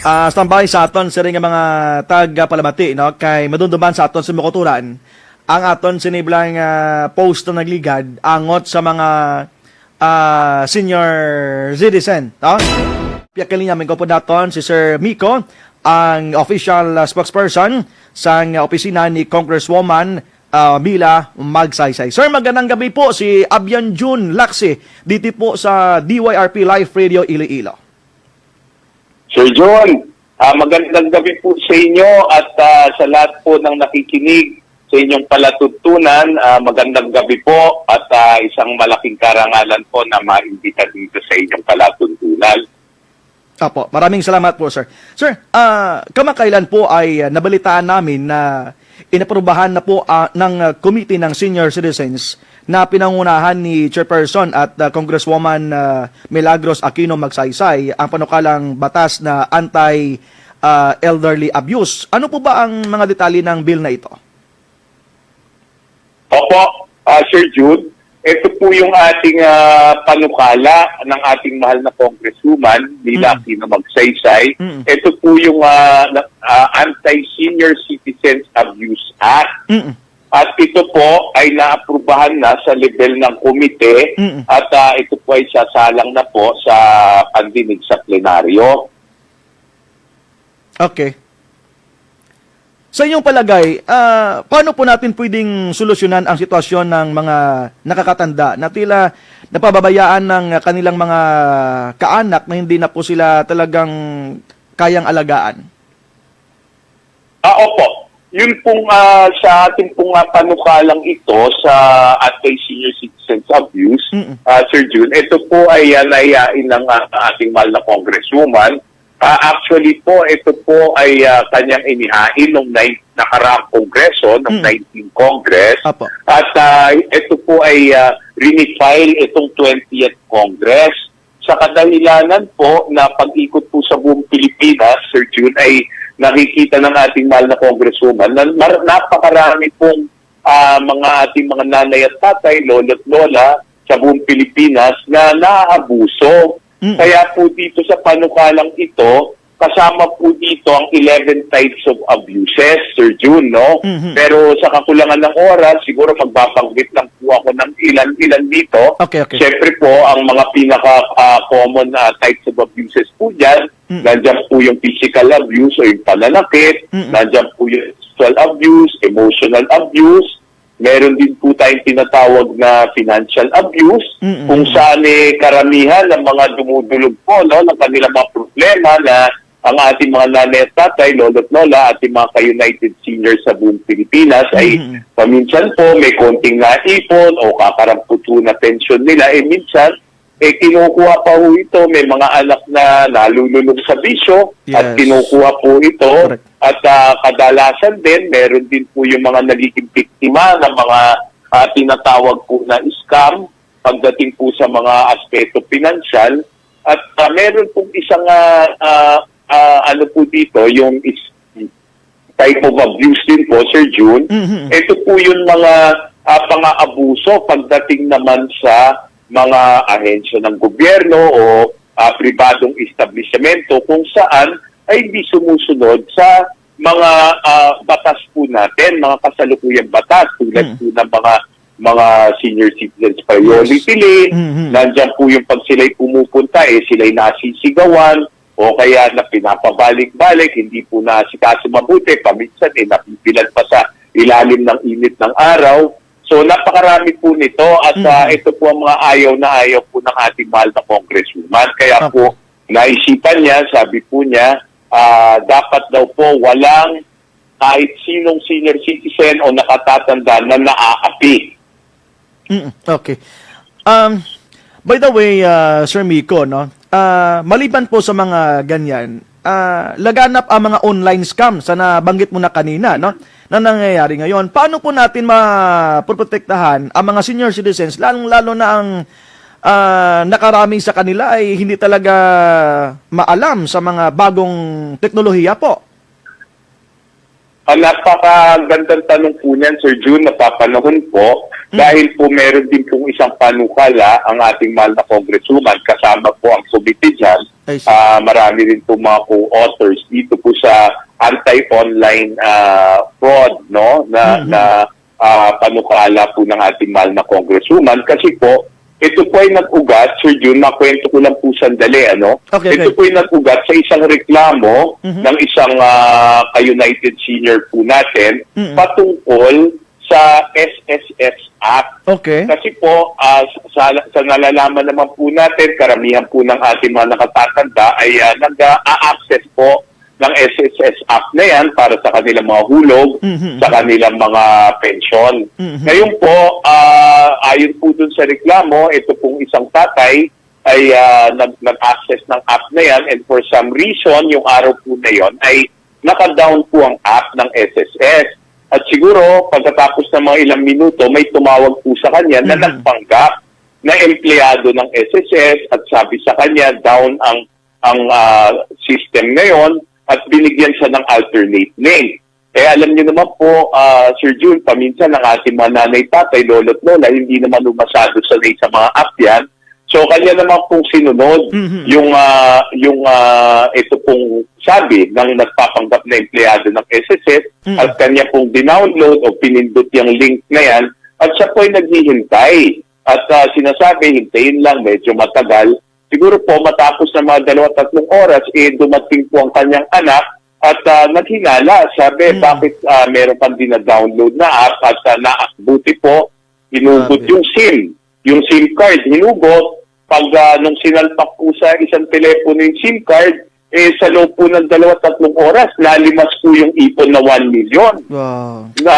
Standby sa aton sa ring mga taga-palamati, no? Kay madunduman sa aton sa Mukuturan ang aton siniblang post na nagligad angot sa mga senior citizen, no? Piyakali namin ko po naton si Sir Miko, ang official spokesperson sa opisina ni Congresswoman Mila Magsaysay. Sir, magandang gabi po, si Abian June Laksi dito po sa DYRP Live Radio Iloilo. Sir John, magandang gabi po sa inyo at sa lahat po ng nakikinig sa inyong palatuntunan. Magandang gabi po at isang malaking karangalan po na maimbita dito sa inyong palatuntunan. Apo, maraming salamat po, sir. Sir, kamakailan po ay nabalitaan namin na inaprubahan na po ng Committee ng Senior Citizens na pinangunahan ni Chairperson at Congresswoman Milagros Aquino Magsaysay ang panukalang batas na anti-elderly abuse. Ano po ba ang mga detalye ng bill na ito? Opo, Sir Jude, ito po yung ating panukala ng ating mahal na Congresswoman Mila Aquino Magsaysay. Ito po yung Anti-Senior Citizens Abuse Act. At ito po ay naaprubahan na sa level ng komite at ito po ay sasalang na po sa pandinig sa plenaryo. Okay. Sa inyong palagay, paano po natin pwedeng solusyonan ang sitwasyon ng mga nakakatanda na tila napababayaan ng kanilang mga kaanak na hindi na po sila talagang kayang alagaan? Opo. Yun pong sa ating pong panukalang ito sa Anti-Senior Citizens Abuse, Sir June, ito po ay nayain ng ating mahal na Congresswoman. Actually po, ito po ay kanyang inihain nung nakaraang Kongreso, nung 19th Congress. Apo. At ito po ay rinifile itong 20th Congress. Sa kadahilanan po na pag-ikot po sa buong Pilipinas, Sir June, ay nakikita ng ating mahal na Congresswoman na napakarami pong mga ating mga nanay at tatay, lolo at lola sa buong Pilipinas na naaabuso. Kaya po dito sa panukalang ito, kasama po dito ang 11 types of abuses, Sir June, no? Pero sa kakulangan ng oras, siguro magbabanggit lang po ako ng ilan-ilan dito. Okay. Siyempre po, ang mga pinaka-common types of abuses po dyan, nandiyan po yung physical abuse o yung pananakit, nandiyan po yung sexual abuse, emotional abuse, meron din po tayong tinatawag na financial abuse, kung saan karamihan ng mga dumudulog po no, ng kanilang mga problema na ang ating mga nanay at tatay, lolo at lola, ating mga ka-United Seniors sa buong Pilipinas ay paminsan po may konting naipon o kakaramputo na pension nila, minsan kinukuha pa po ito, may mga anak na nalululog sa bisyo at kinukuha po ito. Correct. At kadalasan din, meron din po yung mga nagiging biktima ng mga tinatawag po na scam pagdating po sa mga aspeto pinansyal. At meron pong isang ano po dito, yung type of abuse din po, Sir June. Ito po yung mga pang-aabuso pagdating naman sa mga ahensya ng gobyerno o pribadong establishmento kung saan ay hindi sumusunod sa mga batas po natin, mga kasalukuyang batas tulad po ng mga senior citizens priority list. Nandiyan po yung pag sila'y pumupunta, sila'y nasisigawan o kaya na pinapabalik-balik, hindi po nasikaso mabuti, paminsan napipilan pa sa ilalim ng init ng araw. So napakarami po nito at ito po ang mga ayaw na ayaw po ng ating mahal na Congresswoman. Kaya po naisipan niya, sabi po niya, dapat daw po walang kahit sinong senior citizen o nakatatanda na naaapi. Okay. By the way, Sir Miko, no? Maliban po sa mga ganyan, laganap ang mga online scams na nabanggit mo na kanina, no? Na nangyayari ngayon. Paano po natin maprotektahan ang mga senior citizens, lalong-lalo na ang nakarami sa kanila ay hindi talaga maalam sa mga bagong teknolohiya po? Ang napakagandang tanong po niyan, Sir June, napapanahon po, dahil po meron din pong isang panukala ang ating mahal na congresswoman, kasama po ang committee dyan. I see. Marami rin po mga co-authors dito po sa anti-online fraud, no, na panukala po ng ating mahal na congresswoman. Kasi po, ito po ay nag-ugat, Sir June, makwento ko lang po sandali, ano? Okay. Ito po ay nag-ugat sa isang reklamo ng isang ka-United Senior po natin patungkol sa SSS Act. Okay. Kasi po, sa nalalaman naman po natin, karamihan po ng ating mga nakatatanda ay nag-a-access po ng SSS Act na yan para sa kanilang mga hulog, sa kanilang mga pensyon. Ngayon po, ayon po dun sa reklamo, ito pong isang tatay ay nag-access ng app na yan, and for some reason, yung araw po na yon ay naka-down po ang app ng SSS. At siguro, pagkatapos ng mga ilang minuto, may tumawag po sa kanya na nagpanggap na empleyado ng SSS at sabi sa kanya, down ang system ngayon, at binigyan siya ng alternate link. Alam niyo naman po, Sir June, paminsan ng ating mga nanay-tatay, lolo't lola, hindi naman masyado sanay sa mga app yan. So, kanya naman pong sinunod yung ito pong sabi ng nagpapanggap na empleyado ng SSS at kanya pong dinownload o pinindot yung link na yan at siya po ay naghihintay. At sinasabi, hintayin lang, medyo matagal. Siguro po matapos ng mga 2-3 oras, dumating po ang kanyang anak at naghinala. Sabi, bakit meron kang dina-download na app at buti po, hinugot yung SIM. Yung SIM card, hinugot. Pag nung sinalpak po sa isang telepono yung SIM card, sa loob po ng 2-3 oras, nalimas po yung ipon na 1 million. Wow. Na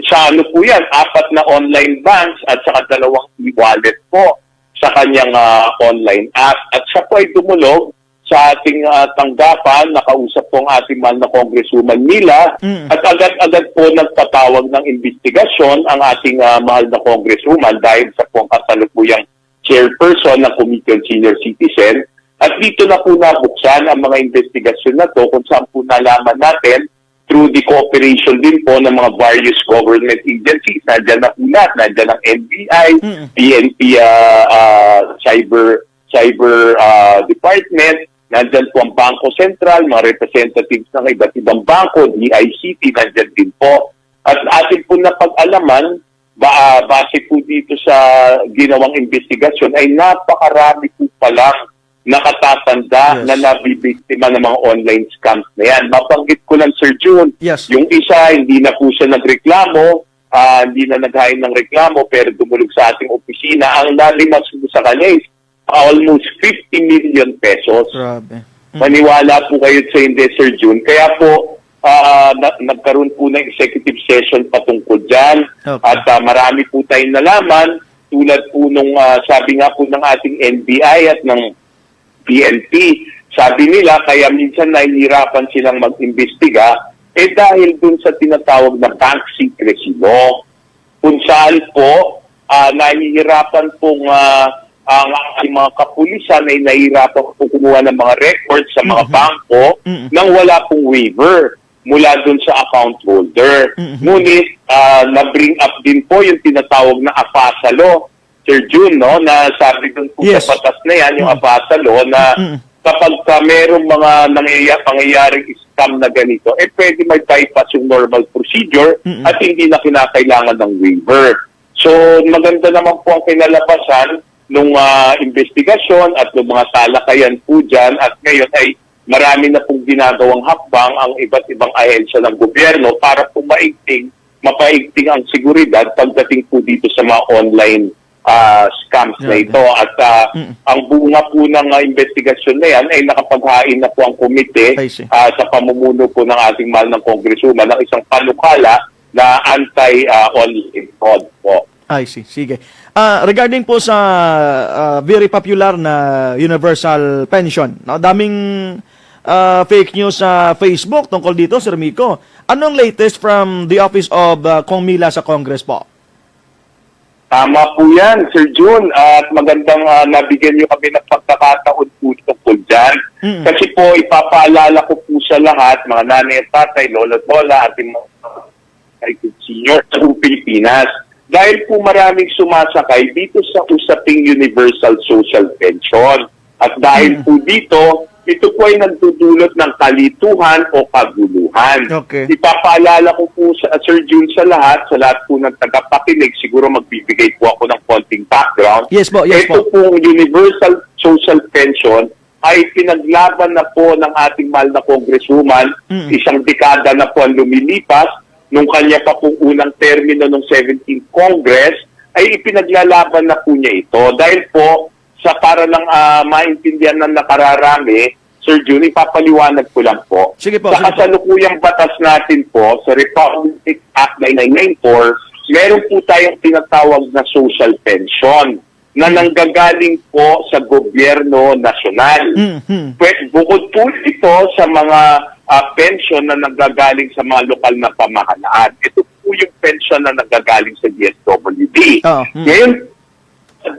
sa ano po yan, 4 na online banks at saka 2 e-wallet po sa kanyang online app. At siya po ay dumulog sa ating tanggapan, nakausap po ang ating mahal na Congresswoman Mila, at agad-agad po nagpatawag ng investigasyon ang ating mahal na Congresswoman dahil sa po ang kasalukuyang chairperson ng Committee on Senior Citizen. At dito na po nabuksan ang mga investigasyon na to kung saan po nalaman natin through the cooperation din po ng mga various government agencies. Nandiyan na po lahat. Nandiyan ang NBI, PNP Cyber Department, nandiyan po ang Bangko Sentral, mga representatives ng iba't ibang bangko, DICT, nandiyan din po. At atin po napag-alaman, base po dito sa ginawang investigasyon, ay napakarami po palang nakatatanda na nabibiktima ng mga online scams na yan. Mabanggit ko lang, Sir June, yung isa, hindi na po siya nagreklamo, hindi na naghain ng reklamo, pero dumulog sa ating opisina. Ang nalimas po sa kanya is almost 50 million pesos. Grabe. Maniwala po kayo sa hindi, Sir June. Kaya po, nagkaroon po ng executive session patungkol dyan. At marami po tayong nalaman, tulad po nung sabi nga po ng ating NBI at ng PNP, sabi nila kaya minsan nahihirapan silang mag-imbestiga dahil dun sa tinatawag na bank secrecy law. Kung saan po nahihirapan pong ang mga kapulisan ay nahihirapan po kumuha ng mga records sa mga bangko nang wala pong waiver mula dun sa account holder. Ngunit na-bring up din po yung tinatawag na AFASA law, Sir June, no, na sabi dun po sa batas na yan, yung AFASA law, na kapag merong mga pangyayaring scam na ganito, pwede may bypass yung normal procedure at hindi na kinakailangan ng waiver. So, maganda naman po ang kinalabasan ng investigasyon at ng mga talakayan po dyan, at ngayon ay marami na pong ginagawang hakbang ang iba't ibang ahensya ng gobyerno para po mapaigting ang seguridad pagdating po dito sa mga online scams na ito. At ang bunga po ng investigasyon na yan ay nakapaghain na po ang komite sa pamumuno po ng ating mahal ng Congresswoman ng isang panukala na anti-online fraud po. I see. Sige. Regarding po sa very popular na universal pension, daming fake news sa Facebook tungkol dito, Sir Miko. Anong latest from the office of Kong Mila sa Congress po? Tama po yan, Sir June. At magandang nabigyan niyo kami ng pagkakataon po tungkol dyan. Kasi po, ipapaalala ko po sa lahat, mga nanay at tatay, lolo at lola, ating mga senior sa buong Pilipinas. Dahil po maraming sumasakay dito sa usaping Universal Social Pension. At dahil po dito, ito po ay nagdudulot ng kalituhan o kaguluhan. Okay. Ipapaalala ko po sa Sir June sa lahat po ng tagapakinig, siguro magbibigay po ako ng konting background. Yes po, yes Ito po. pong Universal Social Pension ay pinaglaban na po ng ating mahal na congresswoman, isang dekada na po ang lumilipas, nung kanya pa pong unang termino ng 17th Congress, ay ipinaglalaban na po niya ito. Dahil po, sa para lang maintindihan ng nakararami, Sir June, ipapaliwanag ko lang po. Sige po, Sa sige po. kasalukuyang batas natin po, sa Republic Act 9994, meron po tayong tinatawag na social pension na nanggagaling po sa gobyerno nasyonal. Bukod po ito sa mga pension na nanggagaling sa mga lokal na pamahalaan. Ito po yung pension na nanggagaling sa DSWD. Ngayon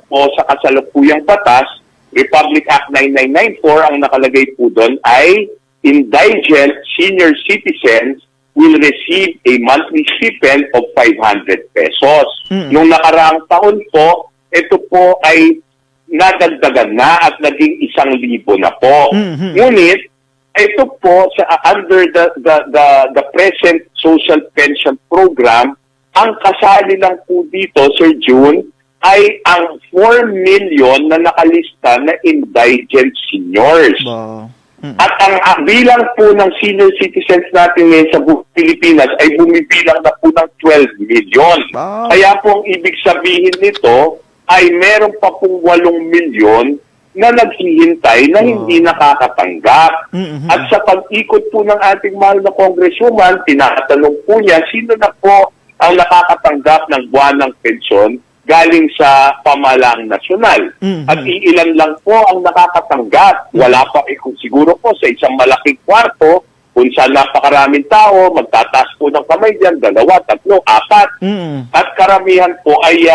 po sa kasalukuyang batas, Republic Act 9994, ang nakalagay po doon ay indigent senior citizens will receive a monthly stipend of 500 pesos. Nung nakaraang taon po, ito po ay nadagdagan na at naging 1,000 na po. Ngunit, ito po sa under the present social pension program, ang kasali lang po dito, Sir June, ay ang 4 million na nakalista na indigent seniors. Wow. At ang bilang po ng senior citizens natin ngayon sa buong Pilipinas ay bumibilang na po ng 12 million. Wow. Kaya po ang ibig sabihin nito ay meron pa pong 8 milyon na naghihintay na hindi nakakatanggap. At sa pag-ikot po ng ating mahal na congresswoman, tinatanong po niya, sino na po ang nakakatanggap ng buwanang pensyon galing sa pamahalaang nasyonal. At iilan lang po ang nakakatanggap. Wala pa, kung siguro po sa isang malaking kwarto, kung saan napakaraming tao, magtataas po ng kamay dyan, 2, 3, 4. At karamihan po ay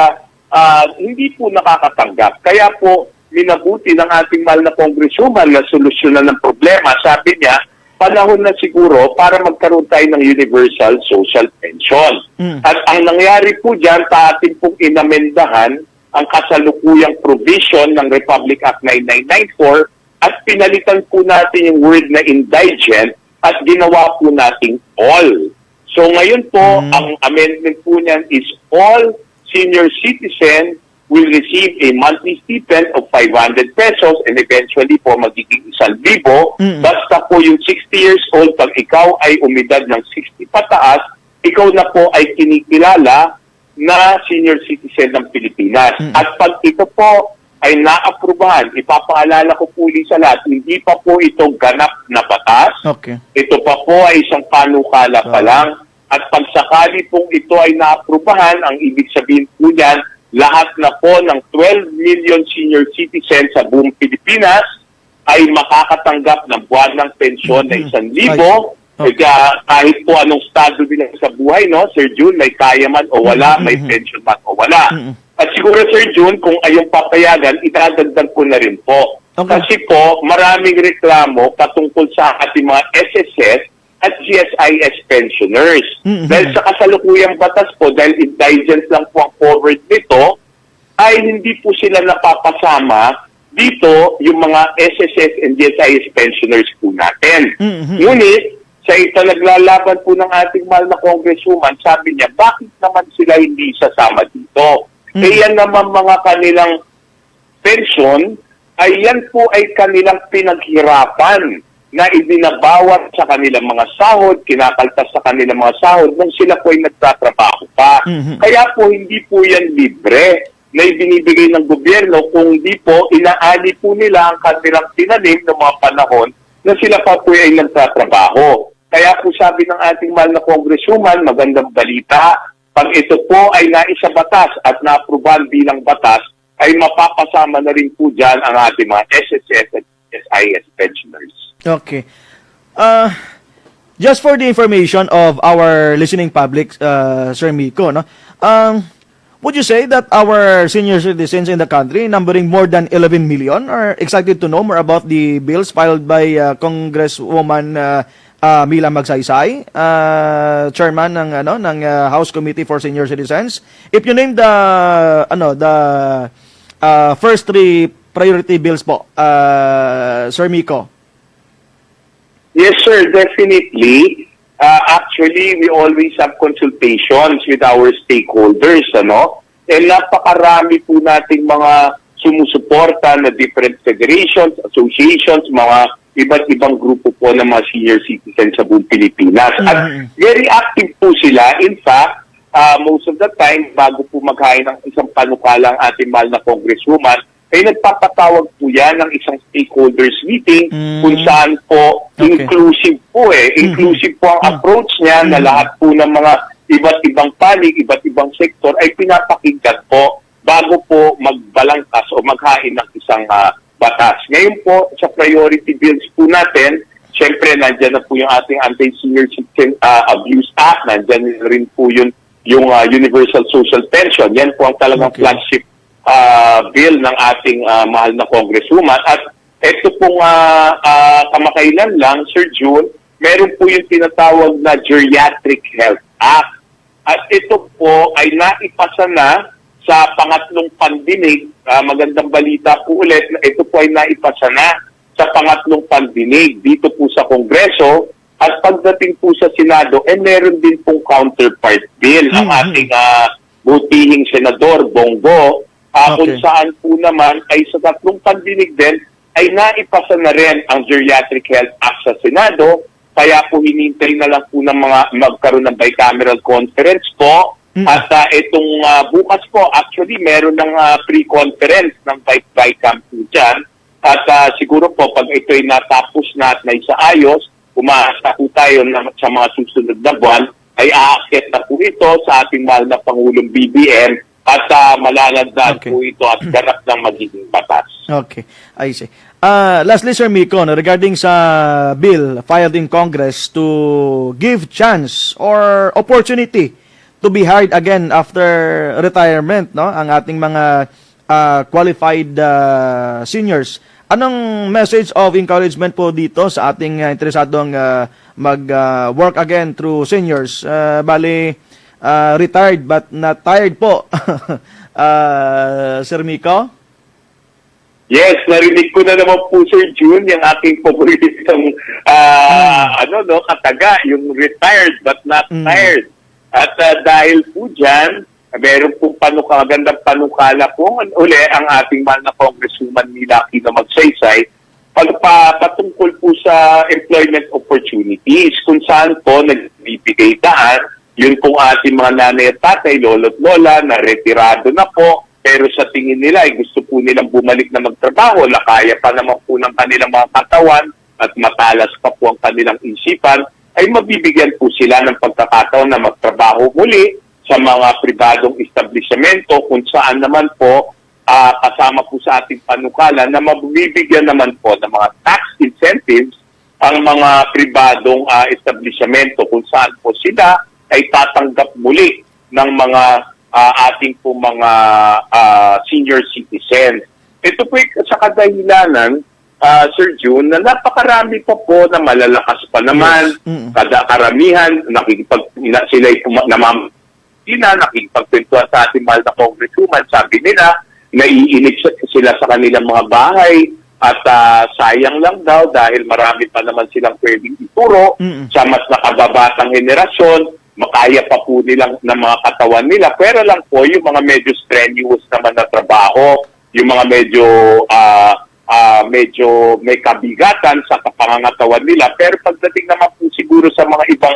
hindi po nakakatanggap. Kaya po, minabuti ng ating mahal na congresswoman na solusyonan ng problema. Sabi niya, panahon na siguro para magkaroon tayo ng universal social pension. At ang nangyari po dyan, atin pong inamendahan ang kasalukuyang provision ng Republic Act 9994 at pinalitan po natin yung word na indigent at ginawa po nating all. So ngayon po, ang amendment po niyan is all senior citizen will receive a monthly stipend of 500 pesos and eventually po magiging 1,000. Basta po yung 60 years old, pag ikaw ay umidad ng 60 pataas, ikaw na po ay kinikilala na senior citizen ng Pilipinas. At pag ito po ay naaprubahan, ipapaalala ko po ulit sa lahat, hindi pa po ito ganap na batas. Okay. Ito pa po ay isang panukala pa lang. At pag sakali pong ito ay naaprubahan, ang ibig sabihin po niyan, lahat na po ng 12 million senior citizens sa buong Pilipinas ay makakatanggap ng buwan ng pensyon na 1,000. Kahit po anong estado nila sa buhay, no? Sir June, may kaya man o wala, may pension man o wala. At siguro, Sir June, kung ayong papayagan, itadagdag ko na rin po. Okay. Kasi po, maraming reklamo patungkol sa ating mga SSS at GSIS pensioners. Dahil sa kasalukuyang batas po, dahil indigent lang po ang forward nito, ay hindi po sila napapasama dito yung mga SSS and GSIS pensioners po natin. Ngunit, sa ito naglalaban po ng ating mahal na congresswoman, sabi niya, bakit naman sila hindi sasama dito? Kaya naman mga kanilang pension, ay yan po ay kanilang pinaghirapan na ibinabawat sa kanilang mga sahod, kinakaltas sa kanilang mga sahod nung sila po ay nagtatrabaho pa. Kaya po hindi po yan libre na ibinibigay ng gobyerno, kung di po inaani po nila ang kanilang tinanim ng mga panahon na sila pa po ay nagtatrabaho. Kaya po sabi ng ating mahal na congresswoman, magandang balita, pag ito po ay naisa batas at naaprubahan bilang batas, ay mapapasama na rin po dyan ang ating mga SSS at SIS pensioners. Okay. Just for the information of our listening public, Sir Miko, no? would you say that our senior citizens in the country, numbering more than 11 million, are excited to know more about the bills filed by Congresswoman Mila Magsaysay, chairman ng House Committee for Senior Citizens? If you name the first three priority bills po, Sir Miko. Yes, sir, definitely. Actually, we always have consultations with our stakeholders, ano? And napakarami po nating mga sumusuporta na different federations, associations, mga iba't ibang grupo po ng mga senior citizens sa buong Pilipinas. At very active po sila. In fact, most of the time, bago po maghain ng isang panukalang ating mahal na Congresswoman, ay nagpapatawag po yan ng isang stakeholders meeting kung saan po inclusive po inclusive po ang approach niya na lahat po ng mga iba't ibang panig, iba't ibang sektor ay pinapakinggan po bago po magbalangkas o maghain ng isang batas. Ngayon po sa priority bills po natin, syempre nandyan na po yung ating Anti-Senior Citizen Abuse Act, nandyan rin po yung Universal Social Pension. Yan po ang talagang flagship bill ng ating mahal na Congresswoman. At ito pong kamakailan lang, Sir June, meron po yung tinatawag na Geriatric Health Act. At ito po ay naipasa na sa pangatlong pandinig. Magandang balita po ulit na ito po ay naipasa na sa pangatlong pandinig dito po sa Kongreso. At pagdating po sa Senado, meron din pong counterpart bill ang ating butihing Senador Bongo. Kung saan po naman ay sa tatlong pandinig din ay naipasa na rin ang Geriatric Health Act sa Senado. Kaya po hinintay na lang po ng mga magkaroon ng bicameral conference po. At itong bukas po, actually meron ng pre-conference ng Bicam po dyan. At siguro po pag ito ay natapos na at naisaayos, umaasa po tayo sa mga susunod na buwan, ay aakyat na po ito sa ating mahal na Pangulong BBM at malalagdag po ito at ganap ng magiging batas. Okay, I see. Lastly, Sir Miko, regarding sa bill filed in Congress to give chance or opportunity to be hired again after retirement, no, ang ating mga qualified seniors. Anong message of encouragement po dito sa ating interesadong mag-work again through seniors? Retired but not tired po. Sir Miko? Yes, narinig ko na naman po, Sir June, yung aking paboritong kataga, yung retired but not tired. At dahil po dyan, meron pong magandang panukala po uli ang ating mahal na Congresswoman Mila Magsaysay patungkol po sa employment opportunities kung saan po nagbibigay daan yun pong ating mga nanay at tatay, lolo't lola, na retirado na po, pero sa tingin nila ay gusto po nilang bumalik na magtrabaho, lakaya pa naman po ng kanilang mga katawan at matalas pa po ang kanilang isipan, ay mabibigyan po sila ng pagkakataon na magtrabaho muli sa mga pribadong establishmento kung saan naman po kasama po sa ating panukala na mabibigyan naman po ng mga tax incentives ang mga pribadong establishmento kung saan po sila ay tatanggap muli ng mga ating po mga senior citizens. Ito po sa kadahilanan, Sir June, na napakarami pa po na malalakas pa naman, kada karamihan, sila ay nakikipagkwentuhan sa ating mahal na Congresswoman, sabi nila, naiinip sila sa kanilang mga bahay at sayang lang daw dahil marami pa naman silang pwedeng ituro sa mas nakababatang henerasyon, makaya pa po nilang ng mga katawan nila. Pero lang po, yung mga medyo strenuous naman na trabaho, yung mga medyo may kabigatan sa kapangangatawan nila. Pero pagdating naman po siguro sa mga ibang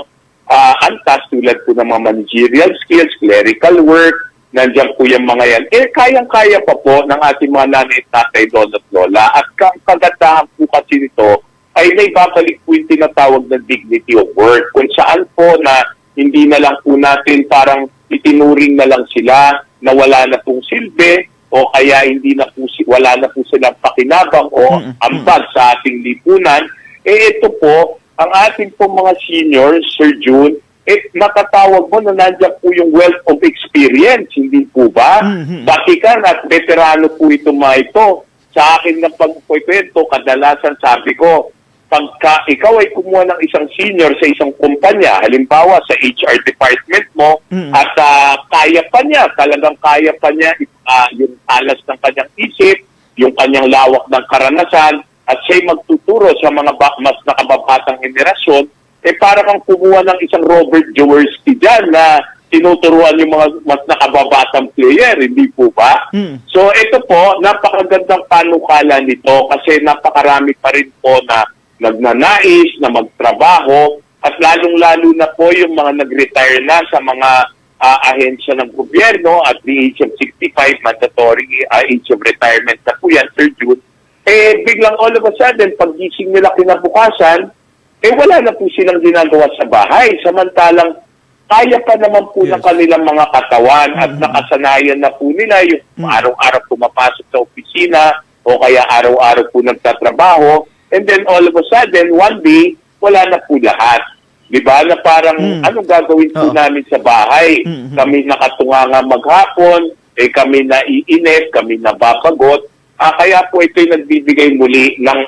antas, tulad po ng mga managerial skills, clerical work, nandiyan po yung mga yan. Kayang-kaya pa po ng ating mga nanay at tatay, lolo't lola. At kagandahan po kasi nito ay may babalik po yung tinatawag na dignity of work. Kung saan po na hindi na lang po natin parang itinuring na lang sila na wala na pong silbi o kaya wala na po silang pakinabang o ambag sa ating lipunan. Ito po, ang ating po mga seniors, Sir June, matatawag mo na nandiyan po yung wealth of experience, hindi po ba? Bakikan at veterano po ito mga ito. Sa akin na pagpukwento, kadalasan sabi ko, pagka ikaw ay kumuha ng isang senior sa isang kumpanya, halimbawa sa HR department mo, at kaya pa niya, talagang kaya pa niya yung talas ng kanyang isip, yung kanyang lawak ng karanasan, at siya'y magtuturo sa mga mas nakababatang henerasyon, para kang kumuha ng isang Robert Jaworski dyan na tinuturuan yung mga mas nakababatang player, hindi po ba? So ito po, napakagandang panukala nito kasi napakarami pa rin po na nagnanais na magtrabaho at lalong-lalo na po yung mga nag-retire na sa mga ahensya ng gobyerno at the age of 65, mandatory age of retirement na po yan, Sir June. Biglang all of a sudden, pag-gising nila kinabukasan, wala na po silang ginagawa sa bahay. Samantalang, kaya pa naman po ng kanilang mga katawan at nakasanayan na po nila yung araw-araw pumapasok sa opisina o kaya araw-araw po nagtatrabaho. And then all of a sudden, one day, wala na po lahat. Di ba? Na parang, anong gagawin po namin sa bahay? Kami nakatunganga maghapon, kami naiinip, kami nababagot. Kaya po ito'y nagbibigay muli ng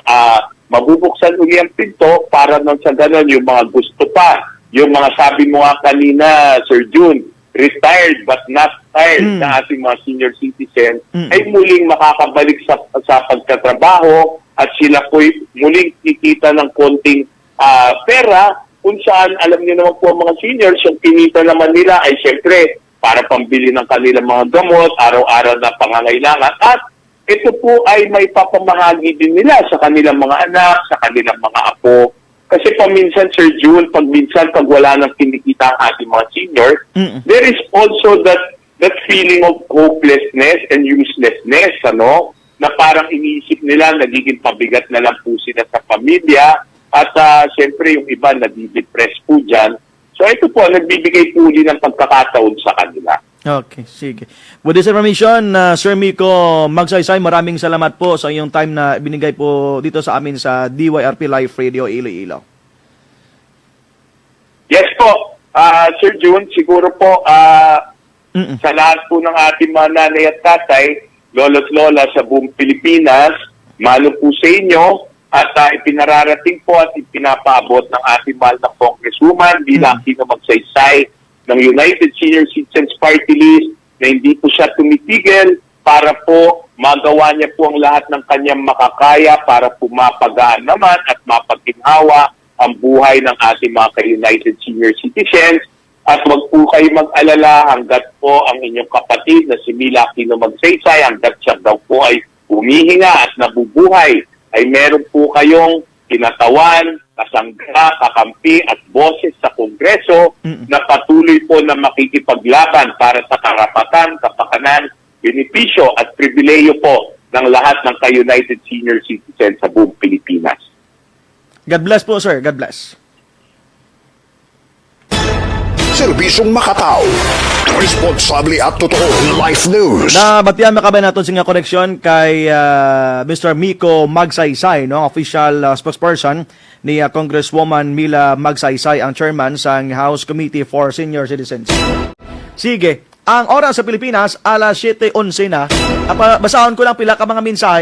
mabubuksan uli ang pinto para nang sa ganon yung mga gusto pa. Yung mga sabi mo nga kanina, Sir June, retired but not tired na ating mga senior citizens ay muling makakabalik sa pagtatrabaho at sila po'y muling kikita ng konting pera kung saan alam niyo naman po ang mga seniors, yung kinita naman nila ay siyempre para pambili ng kanilang mga gamot, araw-araw na pangangailangan at ito po ay may papamahagi din nila sa kanilang mga anak, sa kanilang mga apo. Kasi paminsan, Sir June, pag wala nang kinikita ang ating mga seniors, there is also that feeling of hopelessness and uselessness, ano? Na parang iniisip nila, nagiging pabigat na lang po sila sa pamilya at siyempre yung iba nadidepress po dyan. So ito po, nagbibigay po din ng pagkakataon sa kanila. Okay, sige. With this information, Sir Miko Magsaysay, maraming salamat po sa iyong time na binigay po dito sa amin sa DYRP Live Radio Iloilo. Yes po, Sir June, siguro po sa lahat po ng ating mga nanay at tatay, lolo't lola sa buong Pilipinas, malo po sa inyo at ipinararating po at ipinapaabot ng ating mahal na Congresswoman bilang Aquino Magsaysay ng United Senior Citizens Party List na hindi po siya tumitigil para po magawa niya po ang lahat ng kanyang makakaya para po mapagaan naman at mapagginhawa ang buhay ng ating mga ka-United Senior Citizens. At wag po kayo mag-alala hanggat po ang inyong kapatid na si Mila Aquino Magsaysay, hanggat siya daw po ay humihinga at nabubuhay, ay meron po kayong kinatawan, kasangga, kakampi at boses sa Kongreso na patuloy po na makikipaglaban para sa karapatan, kapakanan, benepisyo at pribileyo po ng lahat ng ka-United Senior Citizens sa buong Pilipinas. God bless po, sir. God bless. Serbisyong makataw, responsable at totoong life news. Nabatian makabay natin sa koneksyon kay Mr. Miko Magsaysay, no, official spokesperson ni Congresswoman Mila Magsaysay, ang chairman sa House Committee for Senior Citizens. Sige, ang oras sa Pilipinas, alas 7:11 na. Basahon ko lang pila ka mga mensahe.